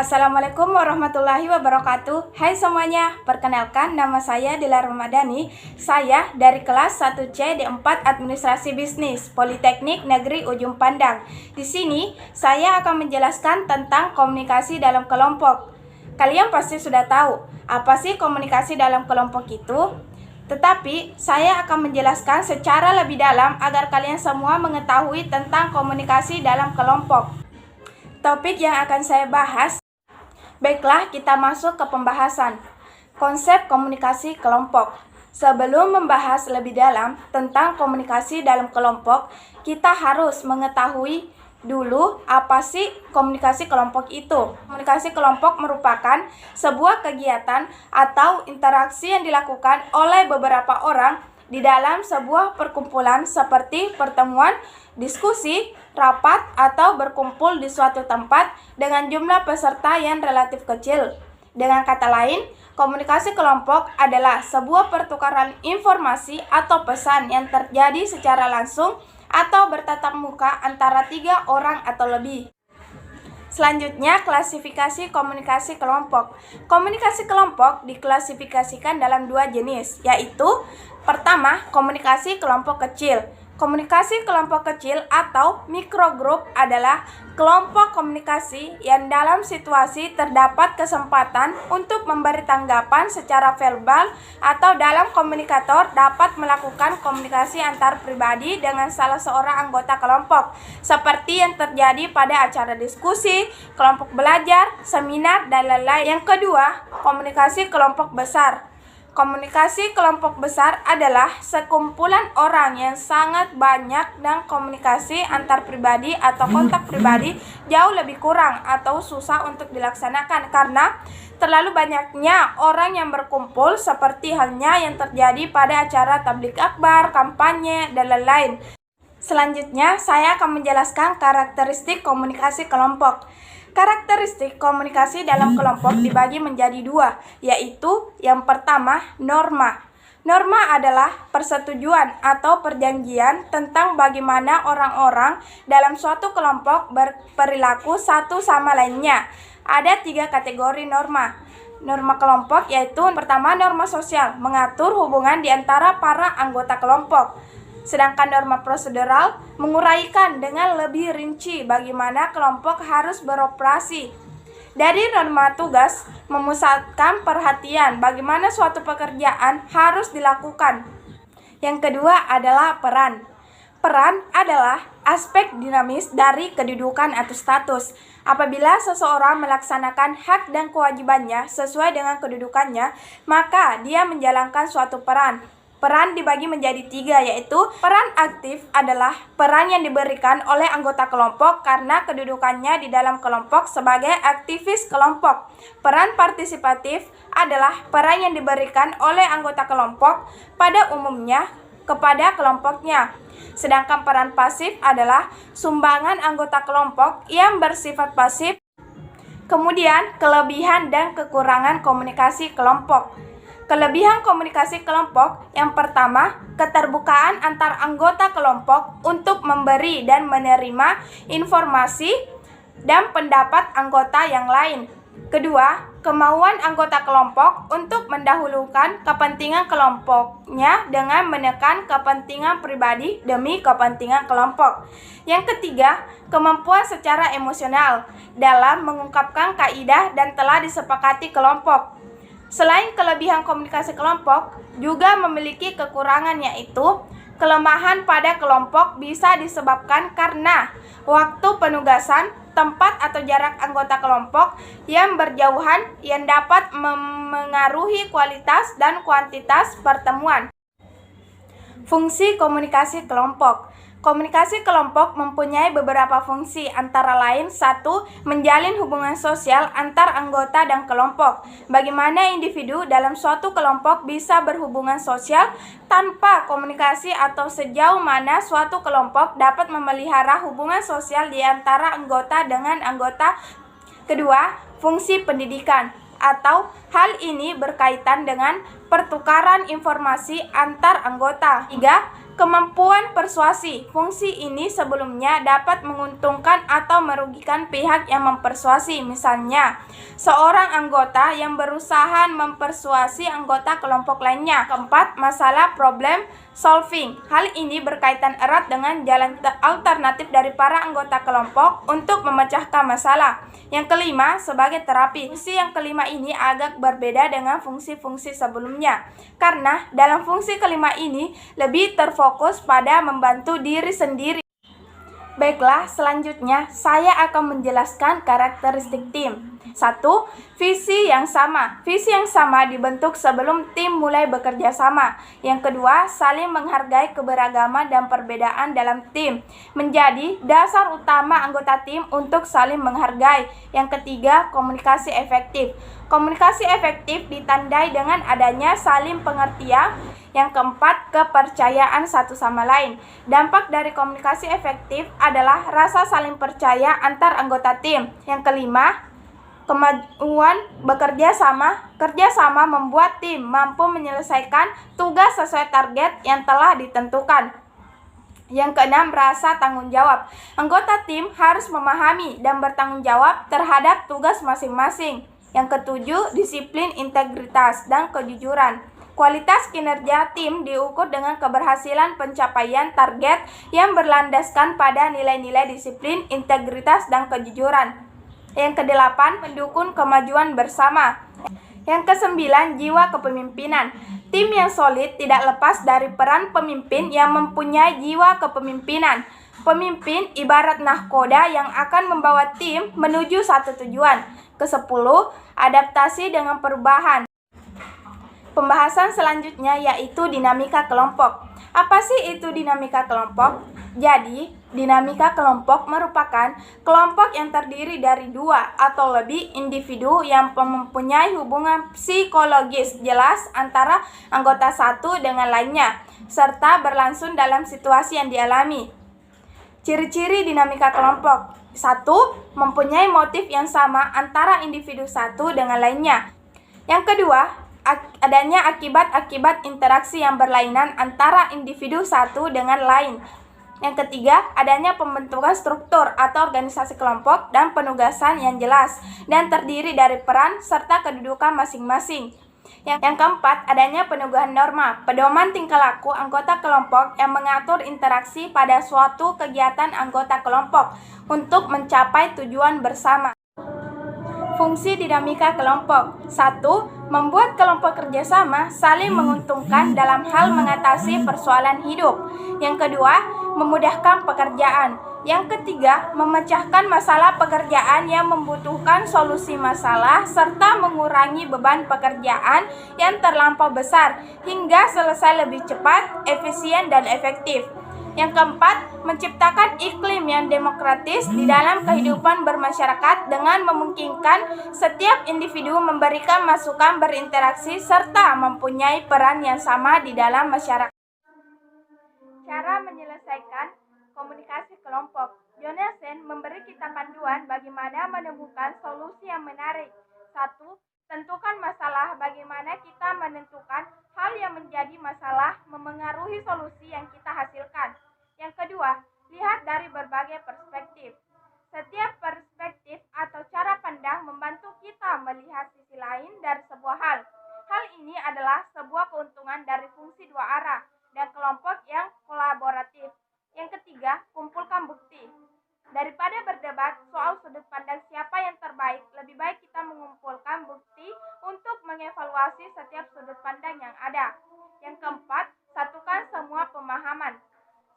Assalamualaikum warahmatullahi wabarakatuh. Hai semuanya, perkenalkan nama saya Dilar Ramadhani. Saya dari kelas 1C D4 Administrasi Bisnis Politeknik Negeri Ujung Pandang. Di sini saya akan menjelaskan tentang komunikasi dalam kelompok. Kalian pasti sudah tahu apa sih komunikasi dalam kelompok itu? Tetapi saya akan menjelaskan secara lebih dalam agar kalian semua mengetahui tentang komunikasi dalam kelompok. Topik yang akan saya bahas. Baiklah, kita masuk ke pembahasan. Konsep komunikasi kelompok. Sebelum membahas lebih dalam tentang komunikasi dalam kelompok, kita harus mengetahui dulu apa sih komunikasi kelompok itu. Komunikasi kelompok merupakan sebuah kegiatan atau interaksi yang dilakukan oleh beberapa orang di dalam sebuah perkumpulan seperti pertemuan, diskusi, rapat, atau berkumpul di suatu tempat dengan jumlah peserta yang relatif kecil. Dengan kata lain, komunikasi kelompok adalah sebuah pertukaran informasi atau pesan yang terjadi secara langsung atau bertatap muka antara 3 orang atau lebih. Selanjutnya, klasifikasi komunikasi kelompok. Komunikasi kelompok diklasifikasikan dalam 2 jenis, yaitu pertama, komunikasi kelompok kecil. Komunikasi kelompok kecil atau mikrogrup adalah kelompok komunikasi yang dalam situasi terdapat kesempatan untuk memberi tanggapan secara verbal atau dalam komunikator dapat melakukan komunikasi antar pribadi dengan salah seorang anggota kelompok, seperti yang terjadi pada acara diskusi, kelompok belajar, seminar, dan lain-lain. Yang kedua, komunikasi kelompok besar. Komunikasi kelompok besar adalah sekumpulan orang yang sangat banyak dan komunikasi antar pribadi atau kontak pribadi jauh lebih kurang atau susah untuk dilaksanakan karena terlalu banyaknya orang yang berkumpul, seperti halnya yang terjadi pada acara tabligh akbar, kampanye, dan lain-lain. Selanjutnya, saya akan menjelaskan karakteristik komunikasi kelompok. Karakteristik komunikasi dalam kelompok dibagi menjadi 2, yaitu yang pertama, norma. Norma adalah persetujuan atau perjanjian tentang bagaimana orang-orang dalam suatu kelompok berperilaku satu sama lainnya. Ada 3 kategori norma. Norma kelompok yaitu pertama, norma sosial, mengatur hubungan di antara para anggota kelompok. Sedangkan norma prosedural menguraikan dengan lebih rinci bagaimana kelompok harus beroperasi. Dari norma tugas memusatkan perhatian bagaimana suatu pekerjaan harus dilakukan. Yang kedua adalah peran. Peran adalah aspek dinamis dari kedudukan atau status. Apabila seseorang melaksanakan hak dan kewajibannya sesuai dengan kedudukannya, maka dia menjalankan suatu peran. Peran dibagi menjadi 3, yaitu peran aktif adalah peran yang diberikan oleh anggota kelompok karena kedudukannya di dalam kelompok sebagai aktivis kelompok. Peran partisipatif adalah peran yang diberikan oleh anggota kelompok pada umumnya kepada kelompoknya. Sedangkan peran pasif adalah sumbangan anggota kelompok yang bersifat pasif. Kemudian, kelebihan dan kekurangan komunikasi kelompok. Kelebihan komunikasi kelompok yang pertama, keterbukaan antar anggota kelompok untuk memberi dan menerima informasi dan pendapat anggota yang lain. Kedua, kemauan anggota kelompok untuk mendahulukan kepentingan kelompoknya dengan menekan kepentingan pribadi demi kepentingan kelompok. Yang ketiga, kemampuan secara emosional dalam mengungkapkan kaidah dan telah disepakati kelompok. Selain kelebihan komunikasi kelompok, juga memiliki kekurangan, yaitu kelemahan pada kelompok bisa disebabkan karena waktu penugasan, tempat atau jarak anggota kelompok yang berjauhan yang dapat memengaruhi kualitas dan kuantitas pertemuan. Fungsi komunikasi kelompok. Komunikasi kelompok mempunyai beberapa fungsi, antara lain 1. Menjalin hubungan sosial antar anggota dan kelompok. Bagaimana individu dalam suatu kelompok bisa berhubungan sosial tanpa komunikasi atau sejauh mana suatu kelompok dapat memelihara hubungan sosial di antara anggota dengan anggota. Kedua, fungsi pendidikan atau hal ini berkaitan dengan pertukaran informasi antar anggota. 3. Kemampuan persuasi. Fungsi ini sebelumnya dapat menguntungkan atau merugikan pihak yang mempersuasi. Misalnya, seorang anggota yang berusaha mempersuasi anggota kelompok lainnya. Keempat, masalah problem solving. Hal ini berkaitan erat dengan jalan alternatif dari para anggota kelompok untuk memecahkan masalah. Yang kelima, sebagai terapi. Fungsi yang kelima ini agak berbeda dengan fungsi-fungsi sebelumnya, karena dalam fungsi kelima ini lebih terfokus pada membantu diri sendiri. Baiklah, selanjutnya saya akan menjelaskan karakteristik tim. 1. Visi yang sama. Visi yang sama dibentuk sebelum tim mulai bekerja sama. Yang kedua, saling menghargai keberagaman dan perbedaan dalam tim menjadi dasar utama anggota tim untuk saling menghargai. Yang ketiga, komunikasi efektif. Komunikasi efektif ditandai dengan adanya saling pengertian. Yang keempat, kepercayaan satu sama lain. Dampak dari komunikasi efektif adalah rasa saling percaya antar anggota tim. Yang kelima, kemajuan bekerja sama. Kerjasama membuat tim mampu menyelesaikan tugas sesuai target yang telah ditentukan. Yang keenam, rasa tanggung jawab. Anggota tim harus memahami dan bertanggung jawab terhadap tugas masing-masing. Yang ketujuh, disiplin, integritas, dan kejujuran. Kualitas kinerja tim diukur dengan keberhasilan pencapaian target yang berlandaskan pada nilai-nilai disiplin, integritas, dan kejujuran. Yang kedelapan, mendukung kemajuan bersama. Yang kesembilan, jiwa kepemimpinan. Tim yang solid tidak lepas dari peran pemimpin yang mempunyai jiwa kepemimpinan. Pemimpin ibarat nahkoda yang akan membawa tim menuju satu tujuan. Kesepuluh, adaptasi dengan perubahan. Pembahasan selanjutnya yaitu dinamika kelompok. Apa sih itu dinamika kelompok? Jadi, dinamika kelompok merupakan kelompok yang terdiri dari dua atau lebih individu yang mempunyai hubungan psikologis jelas antara anggota satu dengan lainnya, serta berlangsung dalam situasi yang dialami. Ciri-ciri dinamika kelompok. 1. Mempunyai motif yang sama antara individu satu dengan lainnya. Yang kedua, adanya akibat-akibat interaksi yang berlainan antara individu satu dengan lain. Yang ketiga, adanya pembentukan struktur atau organisasi kelompok dan penugasan yang jelas dan terdiri dari peran serta kedudukan masing-masing. Yang keempat, adanya penugasan norma, pedoman tingkah laku anggota kelompok yang mengatur interaksi pada suatu kegiatan anggota kelompok untuk mencapai tujuan bersama. Fungsi dinamika kelompok. 1. Membuat kelompok kerjasama saling menguntungkan dalam hal mengatasi persoalan hidup. Yang kedua, memudahkan pekerjaan. Yang ketiga, memecahkan masalah pekerjaan yang membutuhkan solusi masalah serta mengurangi beban pekerjaan yang terlampau besar hingga selesai lebih cepat, efisien, dan efektif. Yang keempat, menciptakan iklim yang demokratis di dalam kehidupan bermasyarakat dengan memungkinkan setiap individu memberikan masukan, berinteraksi, serta mempunyai peran yang sama di dalam masyarakat. Cara menyelesaikan komunikasi kelompok. Jonathan memberi kita panduan bagaimana menemukan solusi yang menarik. 1. Tentukan masalah. Bagaimana kita menentukan hal yang menjadi masalah memengaruhi solusi yang kita hasilkan. Yang kedua, lihat dari berbagai perspektif. Setiap perspektif atau cara pandang membantu kita melihat sisi lain dari sebuah hal. Hal ini adalah sebuah keuntungan dari fungsi dua arah dan kelompok yang kolaboratif. Yang ketiga, kumpulkan bukti. Daripada berdebat soal sudut pandang siapa yang terbaik, lebih baik kita mengumpulkan bukti untuk mengevaluasi setiap sudut pandang yang ada. Yang keempat, satukan semua pemahaman.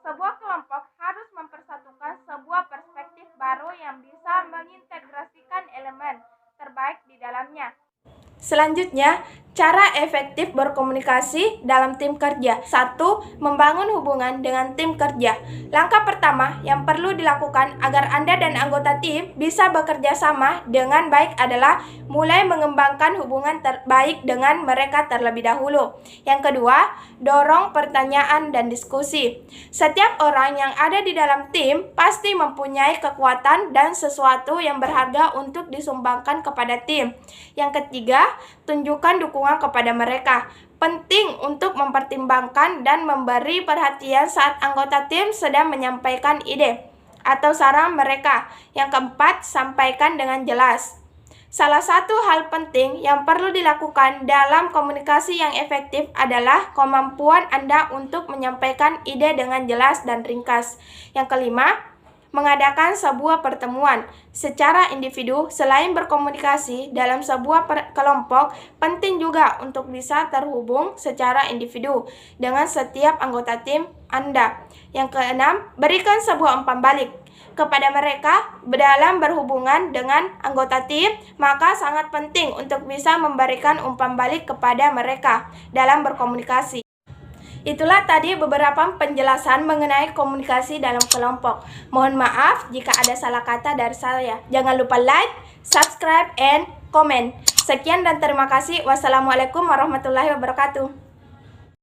Sebuah kelompok harus mempersatukan sebuah perspektif baru yang bisa mengintegrasikan elemen terbaik di dalamnya. Selanjutnya, cara efektif berkomunikasi dalam tim kerja. 1. Membangun hubungan dengan tim kerja. Langkah pertama yang perlu dilakukan agar Anda dan anggota tim bisa bekerja sama dengan baik adalah mulai mengembangkan hubungan terbaik dengan mereka terlebih dahulu. Yang kedua, dorong pertanyaan dan diskusi. Setiap orang yang ada di dalam tim pasti mempunyai kekuatan dan sesuatu yang berharga untuk disumbangkan kepada tim. Yang ketiga, tunjukkan dukungan kepada mereka. penting untuk mempertimbangkan dan memberi perhatian saat anggota tim sedang menyampaikan ide atau saran mereka. Yang keempat, sampaikan dengan jelas. Salah satu hal penting yang perlu dilakukan dalam komunikasi yang efektif adalah kemampuan Anda untuk menyampaikan ide dengan jelas dan ringkas. Yang kelima, mengadakan sebuah pertemuan secara individu. Selain berkomunikasi dalam sebuah kelompok, penting juga untuk bisa terhubung secara individu dengan setiap anggota tim Anda. Yang keenam, berikan sebuah umpan balik kepada mereka dalam berhubungan dengan anggota tim, maka sangat penting untuk bisa memberikan umpan balik kepada mereka dalam berkomunikasi. Itulah tadi beberapa penjelasan mengenai komunikasi dalam kelompok. Mohon maaf jika ada salah kata dari saya. Jangan lupa like, subscribe, and comment. Sekian dan terima kasih. Wassalamualaikum warahmatullahi wabarakatuh.